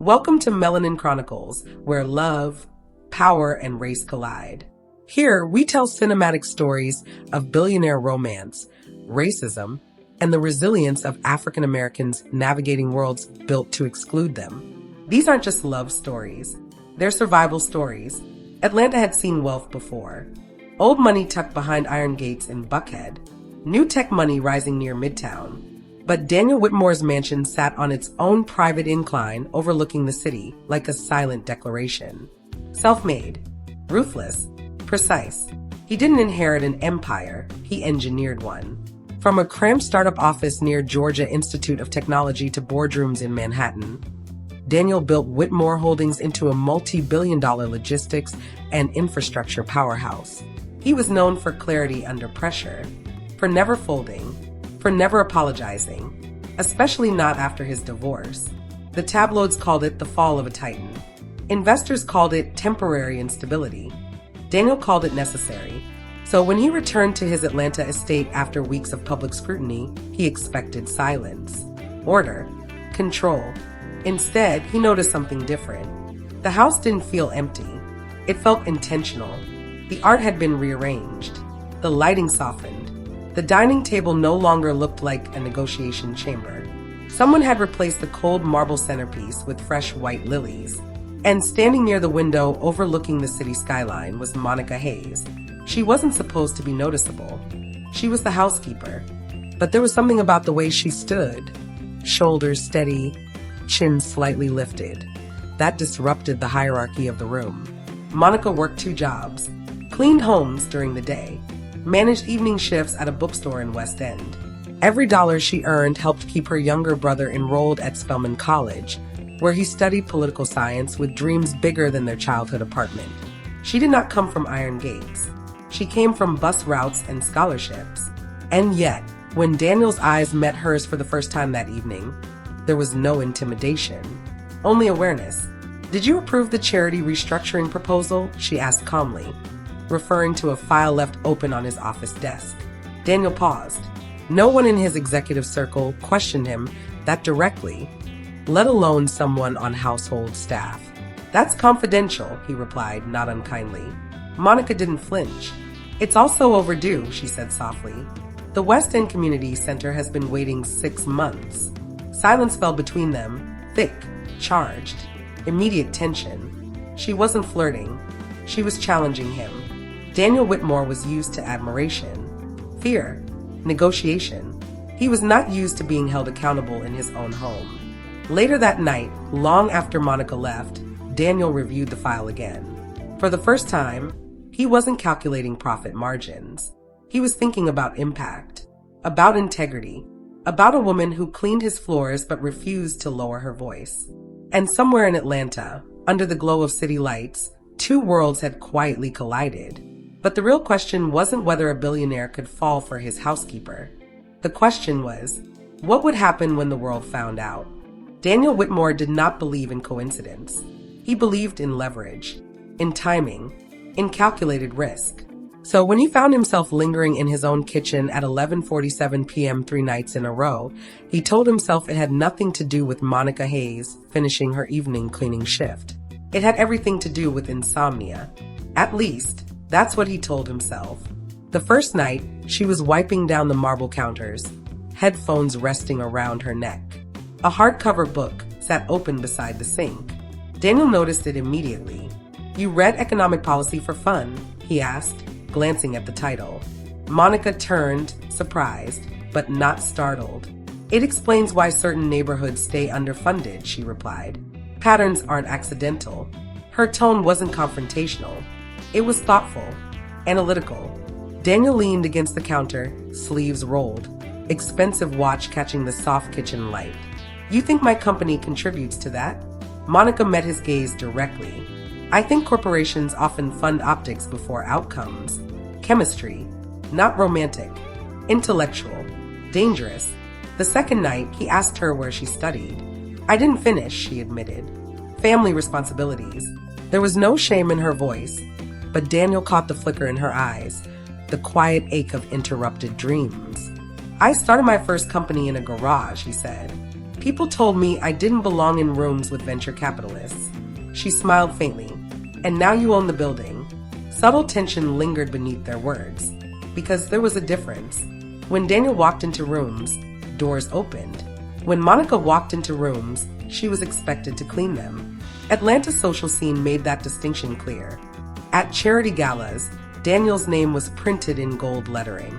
Welcome to Melanin Chronicles, where love, power, and race collide. Here, we tell cinematic stories of billionaire romance, racism, and the resilience of African Americans navigating worlds built to exclude them. These aren't just love stories. They're survival stories. Atlanta had seen wealth before. Old money tucked behind iron gates in Buckhead. New tech money rising near Midtown. But Daniel Whitmore's mansion sat on its own private incline overlooking the city like a silent declaration. Self-made, ruthless, precise. He didn't inherit an empire, he engineered one. From a cramped startup office near Georgia Institute of Technology to boardrooms in Manhattan, Daniel built Whitmore Holdings into a multi-billion-dollar logistics and infrastructure powerhouse. He was known for clarity under pressure, for never folding, for never apologizing, especially not after his divorce. The tabloids called it the fall of a titan. Investors called it temporary instability. Daniel called it necessary. So when he returned to his Atlanta estate after weeks of public scrutiny, he expected silence, order, control. Instead, he noticed something different. The house didn't feel empty. It felt intentional. The art had been rearranged. The lighting softened. The dining table no longer looked like a negotiation chamber. Someone had replaced the cold marble centerpiece with fresh white lilies. And standing near the window overlooking the city skyline was Monica Hayes. She wasn't supposed to be noticeable. She was the housekeeper. But there was something about the way she stood. Shoulders steady, chin slightly lifted. That disrupted the hierarchy of the room. Monica worked 2 jobs. Cleaned homes during the day. Managed evening shifts at a bookstore in West End. Every dollar she earned helped keep her younger brother enrolled at Spelman College, where he studied political science with dreams bigger than their childhood apartment. She did not come from iron gates. She came from bus routes and scholarships. And yet, when Daniel's eyes met hers for the first time that evening, there was no intimidation, only awareness. "Did you approve the charity restructuring proposal?" she asked calmly, referring to a file left open on his office desk. Daniel paused. No one in his executive circle questioned him that directly, let alone someone on household staff. "That's confidential," he replied, not unkindly. Monica didn't flinch. "It's also overdue," she said softly. "The West End Community Center has been waiting 6 months." Silence fell between them, thick, charged, immediate tension. She wasn't flirting. She was challenging him. Daniel Whitmore was used to admiration, fear, negotiation. He was not used to being held accountable in his own home. Later that night, long after Monica left, Daniel reviewed the file again. For the first time, he wasn't calculating profit margins. He was thinking about impact, about integrity, about a woman who cleaned his floors but refused to lower her voice. And somewhere in Atlanta, under the glow of city lights, 2 worlds had quietly collided. But the real question wasn't whether a billionaire could fall for his housekeeper. The question was, what would happen when the world found out? Daniel Whitmore did not believe in coincidence. He believed in leverage, in timing, in calculated risk. So when he found himself lingering in his own kitchen at 11:47 p.m. 3 nights in a row, he told himself it had nothing to do with Monica Hayes finishing her evening cleaning shift. It had everything to do with insomnia. At least, that's what he told himself. The first night, she was wiping down the marble counters, headphones resting around her neck. A hardcover book sat open beside the sink. Daniel noticed it immediately. "You read economic policy for fun?" he asked, glancing at the title. Monica turned, surprised, but not startled. "It explains why certain neighborhoods stay underfunded," she replied. "Patterns aren't accidental." Her tone wasn't confrontational. It was thoughtful, analytical. Daniel leaned against the counter, sleeves rolled, expensive watch catching the soft kitchen light. "You think my company contributes to that?" Monica met his gaze directly. "I think corporations often fund optics before outcomes. Chemistry, not romantic. Intellectual. Dangerous." The second night, he asked her where she studied. "I didn't finish," she admitted. "Family responsibilities." There was no shame in her voice, but Daniel caught the flicker in her eyes, the quiet ache of interrupted dreams. "I started my first company in a garage," he said. People told me I didn't belong in rooms with venture capitalists. She smiled faintly. And now you own the building. Subtle tension lingered beneath their words, because there was a difference. When Daniel walked into rooms, doors opened. When Monica walked into rooms, she was expected to clean them. Atlanta's social scene made that distinction clear. At charity galas, Daniel's name was printed in gold lettering.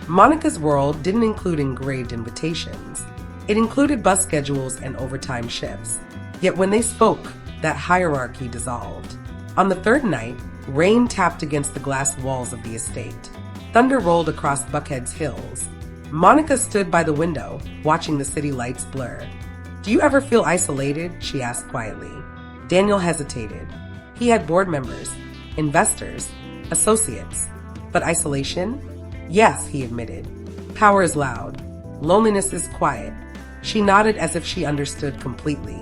Monica's world didn't include engraved invitations. It included bus schedules and overtime shifts. Yet when they spoke, that hierarchy dissolved. On the third night, rain tapped against the glass walls of the estate. Thunder rolled across Buckhead's hills. Monica stood by the window, watching the city lights blur. "Do you ever feel isolated?" she asked quietly. Daniel hesitated. He had board members, investors, associates. But isolation? Yes, he admitted. Power is loud. Loneliness is quiet. She nodded as if she understood completely.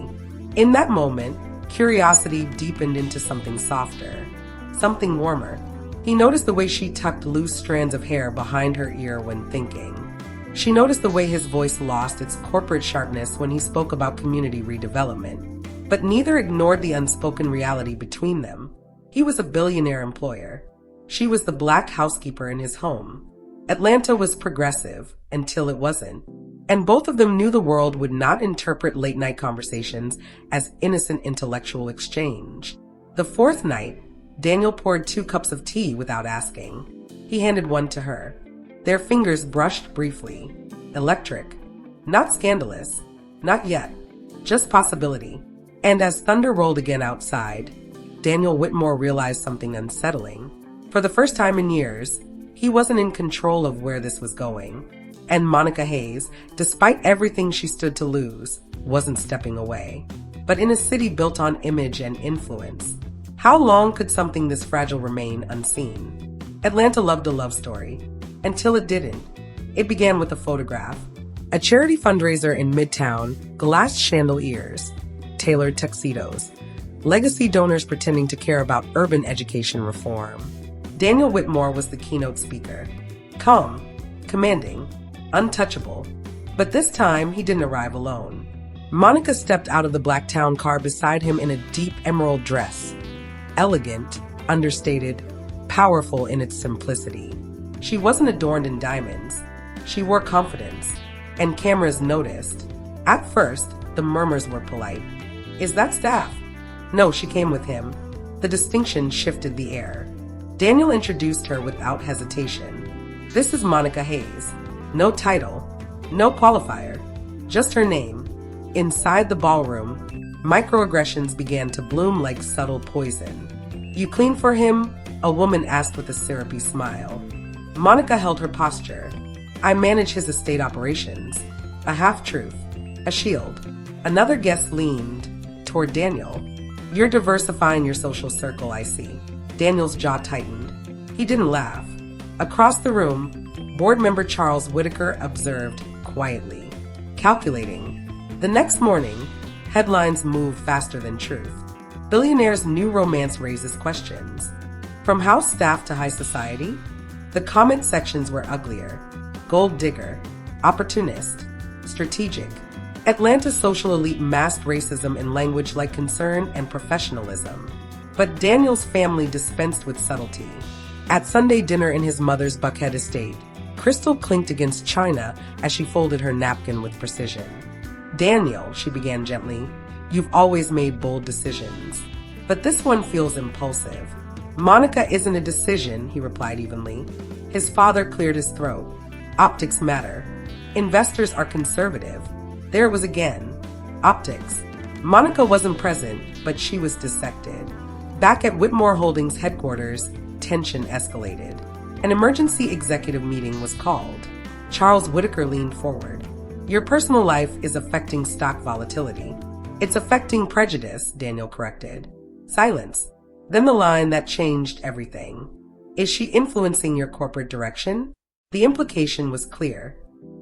In that moment, curiosity deepened into something softer, something warmer. He noticed the way she tucked loose strands of hair behind her ear when thinking. She noticed the way his voice lost its corporate sharpness when he spoke about community redevelopment. But neither ignored the unspoken reality between them. He was a billionaire employer. She was the black housekeeper in his home. Atlanta was progressive until it wasn't. And both of them knew the world would not interpret late-night conversations as innocent intellectual exchange. The fourth night, Daniel poured 2 cups of tea without asking. He handed one to her. Their fingers brushed briefly. Electric. Not scandalous. Not yet. Just possibility. And as thunder rolled again outside, Daniel Whitmore realized something unsettling. For the first time in years, he wasn't in control of where this was going. And Monica Hayes, despite everything she stood to lose, wasn't stepping away. But in a city built on image and influence, how long could something this fragile remain unseen? Atlanta loved a love story, until it didn't. It began with a photograph. A charity fundraiser in Midtown, glass chandeliers, tailored tuxedos, legacy donors pretending to care about urban education reform. Daniel Whitmore was the keynote speaker. Calm, commanding, untouchable. But this time, he didn't arrive alone. Monica stepped out of the black town car beside him in a deep emerald dress. Elegant, understated, powerful in its simplicity. She wasn't adorned in diamonds. She wore confidence, and cameras noticed. At first, the murmurs were polite. "Is that staff?" No, she came with him. The distinction shifted the air. Daniel introduced her without hesitation. "This is Monica Hayes." No title, no qualifier, just her name. Inside the ballroom, microaggressions began to bloom like subtle poison. "You clean for him?" a woman asked with a syrupy smile. Monica held her posture. "I manage his estate operations." A half-truth, a shield. Another guest leaned toward Daniel. "You're diversifying your social circle, I see." Daniel's jaw tightened. He didn't laugh. Across the room, board member Charles Whitaker observed quietly, calculating. The next morning, headlines moved faster than truth. Billionaire's new romance raises questions. From house staff to high society, the comment sections were uglier. Gold digger, opportunist, strategic. Atlanta's social elite masked racism in language like concern and professionalism. But Daniel's family dispensed with subtlety. At Sunday dinner in his mother's Buckhead estate, crystal clinked against china as she folded her napkin with precision. "Daniel," she began gently, "you've always made bold decisions. But this one feels impulsive." "Monica isn't a decision," he replied evenly. His father cleared his throat. "Optics matter. Investors are conservative." There it was again. Optics. Monica wasn't present, but she was dissected. Back at Whitmore Holdings headquarters, tension escalated. An emergency executive meeting was called. Charles Whitaker leaned forward. "Your personal life is affecting stock volatility." "It's affecting prejudice," Daniel corrected. Silence. Then the line that changed everything. "Is she influencing your corporate direction?" The implication was clear.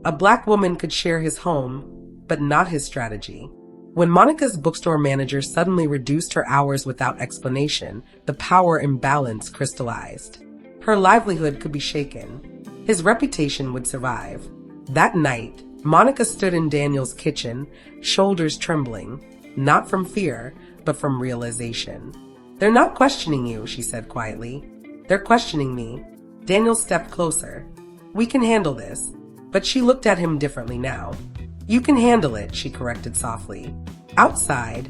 A black woman could share his home, but not his strategy. When Monica's bookstore manager suddenly reduced her hours without explanation, the power imbalance crystallized. Her livelihood could be shaken. His reputation would survive. That night, Monica stood in Daniel's kitchen, shoulders trembling, not from fear, but from realization. "They're not questioning you," she said quietly. "They're questioning me." Daniel stepped closer. "We can handle this." But she looked at him differently now. "You can handle it," she corrected softly. Outside,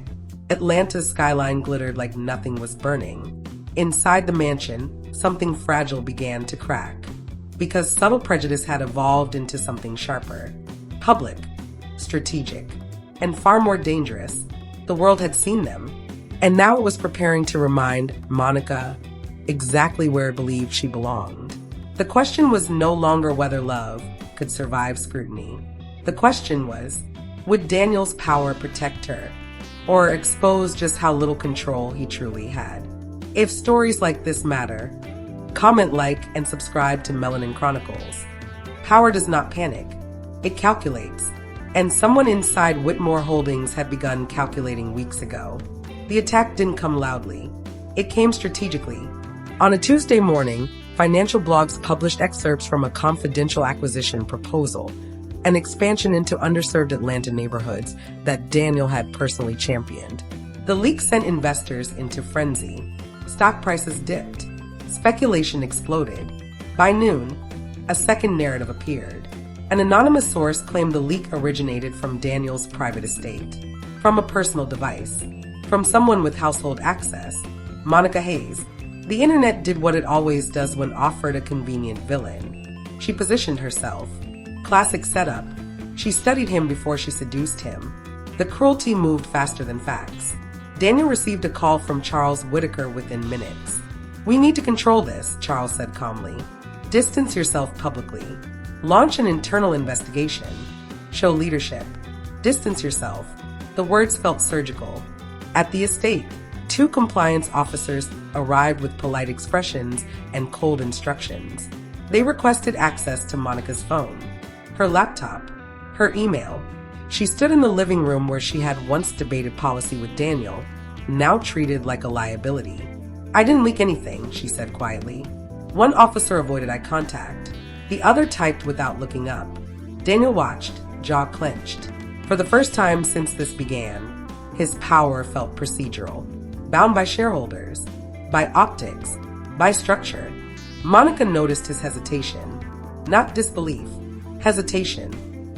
Atlanta's skyline glittered like nothing was burning. Inside the mansion, something fragile began to crack, because subtle prejudice had evolved into something sharper. Public, strategic, and far more dangerous. The world had seen them, and now it was preparing to remind Monica exactly where it believed she belonged. The question was no longer whether love could survive scrutiny. The question was, would Daniel's power protect her, or expose just how little control he truly had? If stories like this matter, comment, like, and subscribe to Melanin Chronicles. Power does not panic. It calculates. And someone inside Whitmore Holdings had begun calculating weeks ago. The attack didn't come loudly. It came strategically. On a Tuesday morning, financial blogs published excerpts from a confidential acquisition proposal, an expansion into underserved Atlanta neighborhoods that Daniel had personally championed. The leak sent investors into frenzy. Stock prices dipped. Speculation exploded. By noon, a second narrative appeared. An anonymous source claimed the leak originated from Daniel's private estate, from a personal device, from someone with household access, Monica Hayes. The internet did what it always does when offered a convenient villain. She positioned herself. Classic setup. She studied him before she seduced him. The cruelty moved faster than facts. Daniel received a call from Charles Whitaker within minutes. "We need to control this," Charles said calmly. "Distance yourself publicly. Launch an internal investigation. Show leadership. Distance yourself." The words felt surgical. At the estate, 2 compliance officers arrived with polite expressions and cold instructions. They requested access to Monica's phone, her laptop, her email. She stood in the living room where she had once debated policy with Daniel, now treated like a liability. "I didn't leak anything," she said quietly. One officer avoided eye contact. The other typed without looking up. Daniel watched, jaw clenched. For the first time since this began, his power felt procedural, bound by shareholders, by optics, by structure. Monica noticed his hesitation, not disbelief, hesitation.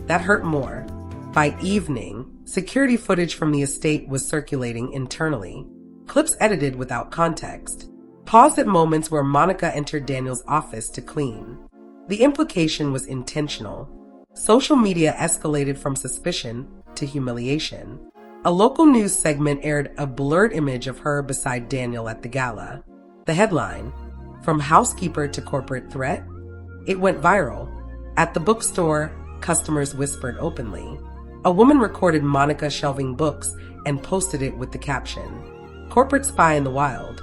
That hurt more. By evening, security footage from the estate was circulating internally, clips edited without context, paused at moments where Monica entered Daniel's office to clean. The implication was intentional. Social media escalated from suspicion to humiliation. A local news segment aired a blurred image of her beside Daniel at the gala. The headline, "From Housekeeper to Corporate Threat?" It went viral. At the bookstore, customers whispered openly. A woman recorded Monica shelving books and posted it with the caption, "Corporate spy in the wild."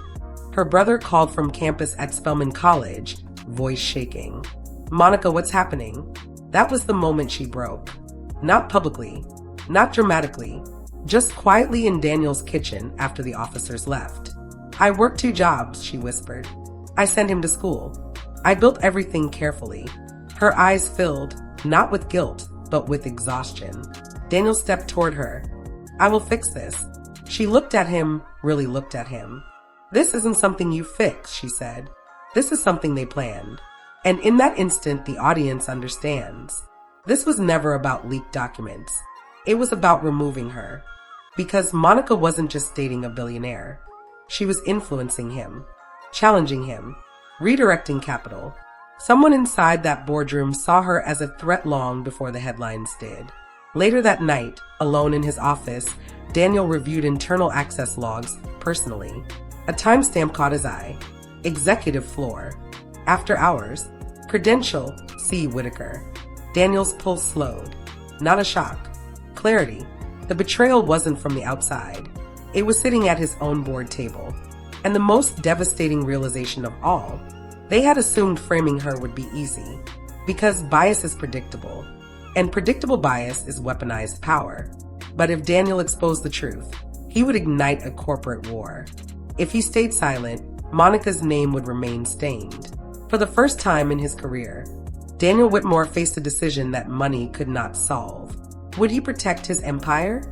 Her brother called from campus at Spelman College, voice shaking. "Monica, what's happening?" That was the moment she broke. Not publicly, not dramatically, just quietly in Daniel's kitchen after the officers left. "I work 2 jobs, she whispered. "I sent him to school. I built everything carefully." Her eyes filled, not with guilt, but with exhaustion. Daniel stepped toward her. "I will fix this." She looked at him, really looked at him. "This isn't something you fix," she said. "This is something they planned." And in that instant, the audience understands. This was never about leaked documents. It was about removing her. Because Monica wasn't just dating a billionaire. She was influencing him, challenging him, redirecting capital. Someone inside that boardroom saw her as a threat long before the headlines did. Later that night, alone in his office, Daniel reviewed internal access logs personally. A timestamp caught his eye. Executive floor. After hours. Credential, C. Whitaker. Daniel's pulse slowed. Not a shock. Clarity. The betrayal wasn't from the outside. It was sitting at his own board table. And the most devastating realization of all, they had assumed framing her would be easy. Because bias is predictable. And predictable bias is weaponized power. But if Daniel exposed the truth, he would ignite a corporate war. If he stayed silent, Monica's name would remain stained. For the first time in his career, Daniel Whitmore faced a decision that money could not solve. Would he protect his empire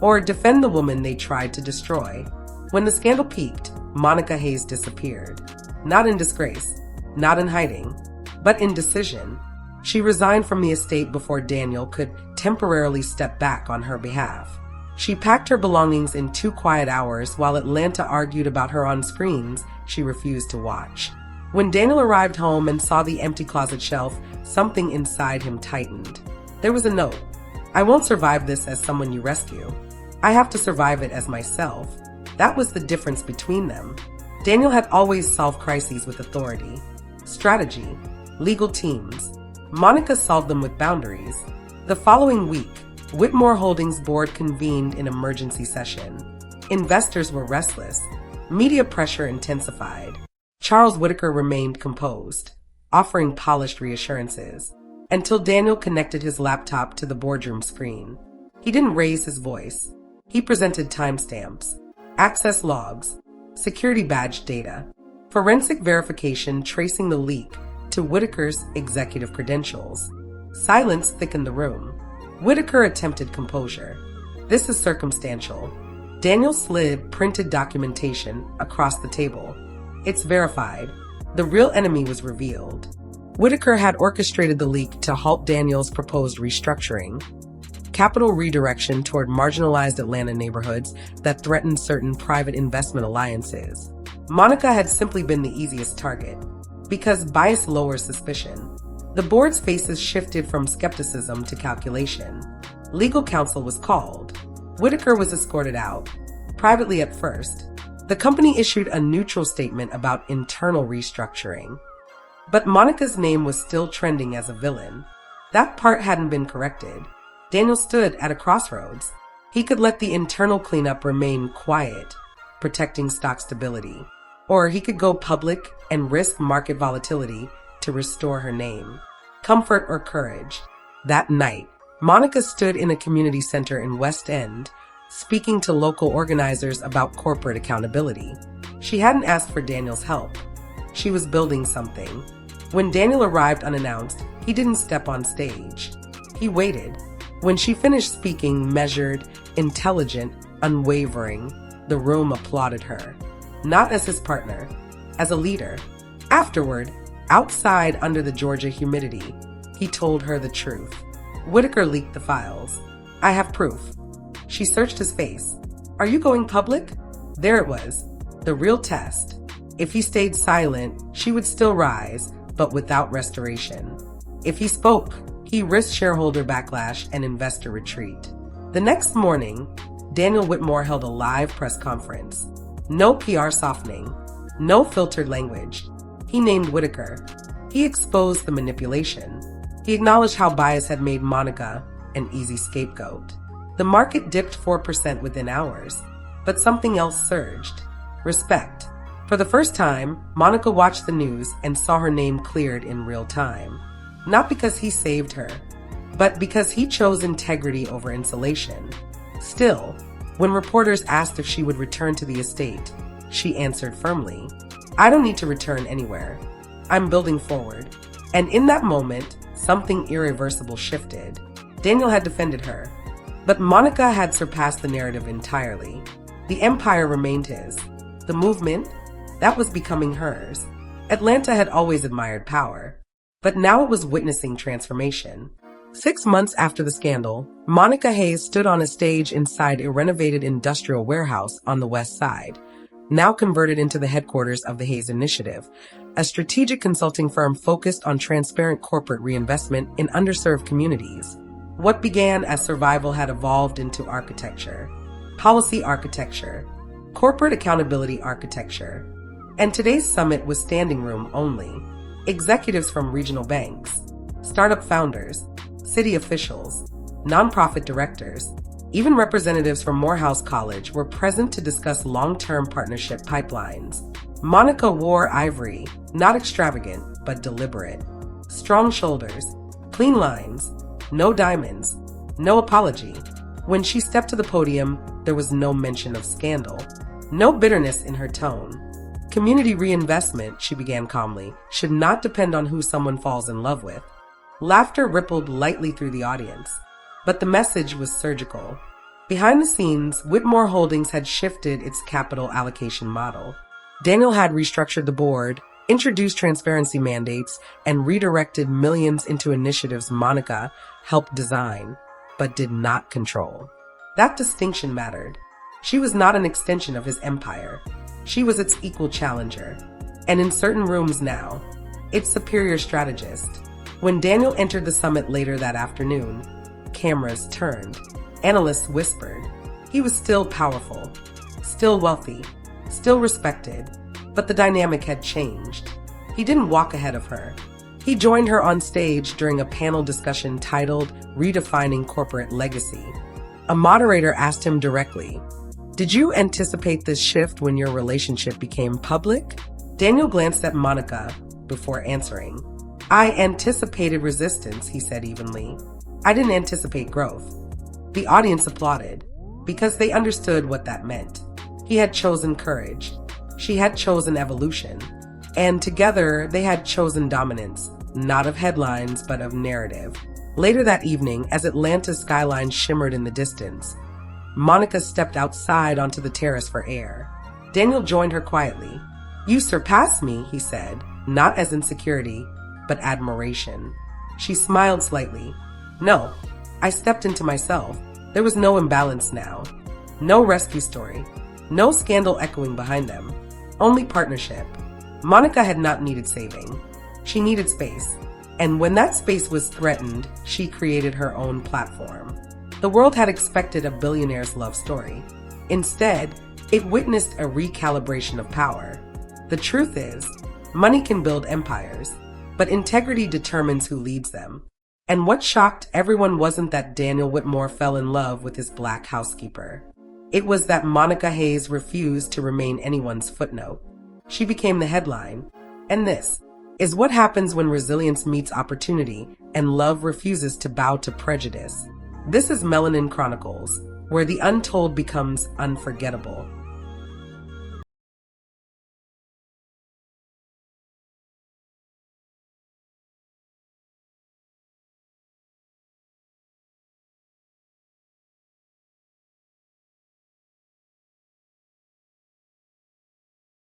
or defend the woman they tried to destroy? When the scandal peaked, Monica Hayes disappeared. Not in disgrace, not in hiding, but in decision. She resigned from the estate before Daniel could temporarily step back on her behalf. She packed her belongings in 2 quiet hours while Atlanta argued about her on screens she refused to watch. When Daniel arrived home and saw the empty closet shelf, something inside him tightened. There was a note. "I won't survive this as someone you rescue. I have to survive it as myself." That was the difference between them. Daniel had always solved crises with authority, strategy, legal teams. Monica solved them with boundaries. The following week, Whitmore Holdings board convened in emergency session. Investors were restless. Media pressure intensified. Charles Whitaker remained composed, offering polished reassurances, until Daniel connected his laptop to the boardroom screen. He didn't raise his voice. He presented timestamps, access logs, security badge data, forensic verification tracing the leak to Whitaker's executive credentials. Silence thickened the room. Whitaker attempted composure. "This is circumstantial." Daniel slid printed documentation across the table. "It's verified. The real enemy was revealed." Whitaker had orchestrated the leak to halt Daniel's proposed restructuring, capital redirection toward marginalized Atlanta neighborhoods that threatened certain private investment alliances. Monica had simply been the easiest target, because bias lowers suspicion. The board's faces shifted from skepticism to calculation. Legal counsel was called. Whitaker was escorted out, privately at first. The company issued a neutral statement about internal restructuring. But Monica's name was still trending as a villain. That part hadn't been corrected. Daniel stood at a crossroads. He could let the internal cleanup remain quiet, protecting stock stability. Or he could go public and risk market volatility to restore her name. Comfort or courage? That night, Monica stood in a community center in West End, speaking to local organizers about corporate accountability. She hadn't asked for Daniel's help. She was building something. When Daniel arrived unannounced, he didn't step on stage. He waited. When she finished speaking, measured, intelligent, unwavering, the room applauded her. Not as his partner, as a leader. Afterward, outside under the Georgia humidity, he told her the truth. Whitaker leaked the files. "I have proof." She searched his face. "Are you going public?" There it was, the real test. If he stayed silent, she would still rise, but without restoration. If he spoke, he risked shareholder backlash and investor retreat. The next morning, Daniel Whitmore held a live press conference. No PR softening, no filtered language. He named Whitaker. He exposed the manipulation. He acknowledged how bias had made Monica an easy scapegoat. The market dipped 4% within hours, but something else surged. Respect. For the first time, Monica watched the news and saw her name cleared in real time. Not because he saved her, but because he chose integrity over insulation. Still, when reporters asked if she would return to the estate, she answered firmly, "I don't need to return anywhere. I'm building forward." And in that moment, something irreversible shifted. Daniel had defended her, but Monica had surpassed the narrative entirely. The empire remained his. The movement, that was becoming hers. Atlanta had always admired power, but now it was witnessing transformation. 6 months after the scandal, Monica Hayes stood on a stage inside a renovated industrial warehouse on the west side, now converted into the headquarters of the Hayes Initiative, a strategic consulting firm focused on transparent corporate reinvestment in underserved communities. What began as survival had evolved into architecture, policy architecture, corporate accountability architecture. And today's summit was standing room only. Executives from regional banks, startup founders, city officials, nonprofit directors, even representatives from Morehouse College were present to discuss long-term partnership pipelines. Monica wore ivory, not extravagant, but deliberate. Strong shoulders, clean lines, no diamonds, no apology. When she stepped to the podium, there was no mention of scandal, no bitterness in her tone. Community reinvestment, she began calmly, should not depend on who someone falls in love with. Laughter rippled lightly through the audience, but the message was surgical. Behind the scenes, Whitmore Holdings had shifted its capital allocation model. Daniel had restructured the board, introduced transparency mandates, and redirected millions into initiatives Monica helped design, but did not control. That distinction mattered. She was not an extension of his empire. She was its equal challenger, and in certain rooms now, its superior strategist. When Daniel entered the summit later that afternoon, cameras turned. Analysts whispered. He was still powerful, still wealthy, still respected, but the dynamic had changed. He didn't walk ahead of her. He joined her on stage during a panel discussion titled Redefining Corporate Legacy. A moderator asked him directly, "Did you anticipate this shift when your relationship became public?" Daniel glanced at Monica before answering. "I anticipated resistance," he said evenly. "I didn't anticipate growth." The audience applauded because they understood what that meant. He had chosen courage. She had chosen evolution. And together, they had chosen dominance, not of headlines, but of narrative. Later that evening, as Atlanta's skyline shimmered in the distance, Monica stepped outside onto the terrace for air. Daniel joined her quietly. "You surpass me," he said, not as insecurity, but admiration. She smiled slightly. "No, I stepped into myself. There was no imbalance now. No rescue story. No scandal echoing behind them. Only partnership." Monica had not needed saving. She needed space. And when that space was threatened, she created her own platform. The world had expected a billionaire's love story. Instead, it witnessed a recalibration of power. The truth is, money can build empires, but integrity determines who leads them. And what shocked everyone wasn't that Daniel Whitmore fell in love with his black housekeeper. It was that Monica Hayes refused to remain anyone's footnote. She became the headline. And this is what happens when resilience meets opportunity and love refuses to bow to prejudice. This is Melanin Chronicles, where the untold becomes unforgettable.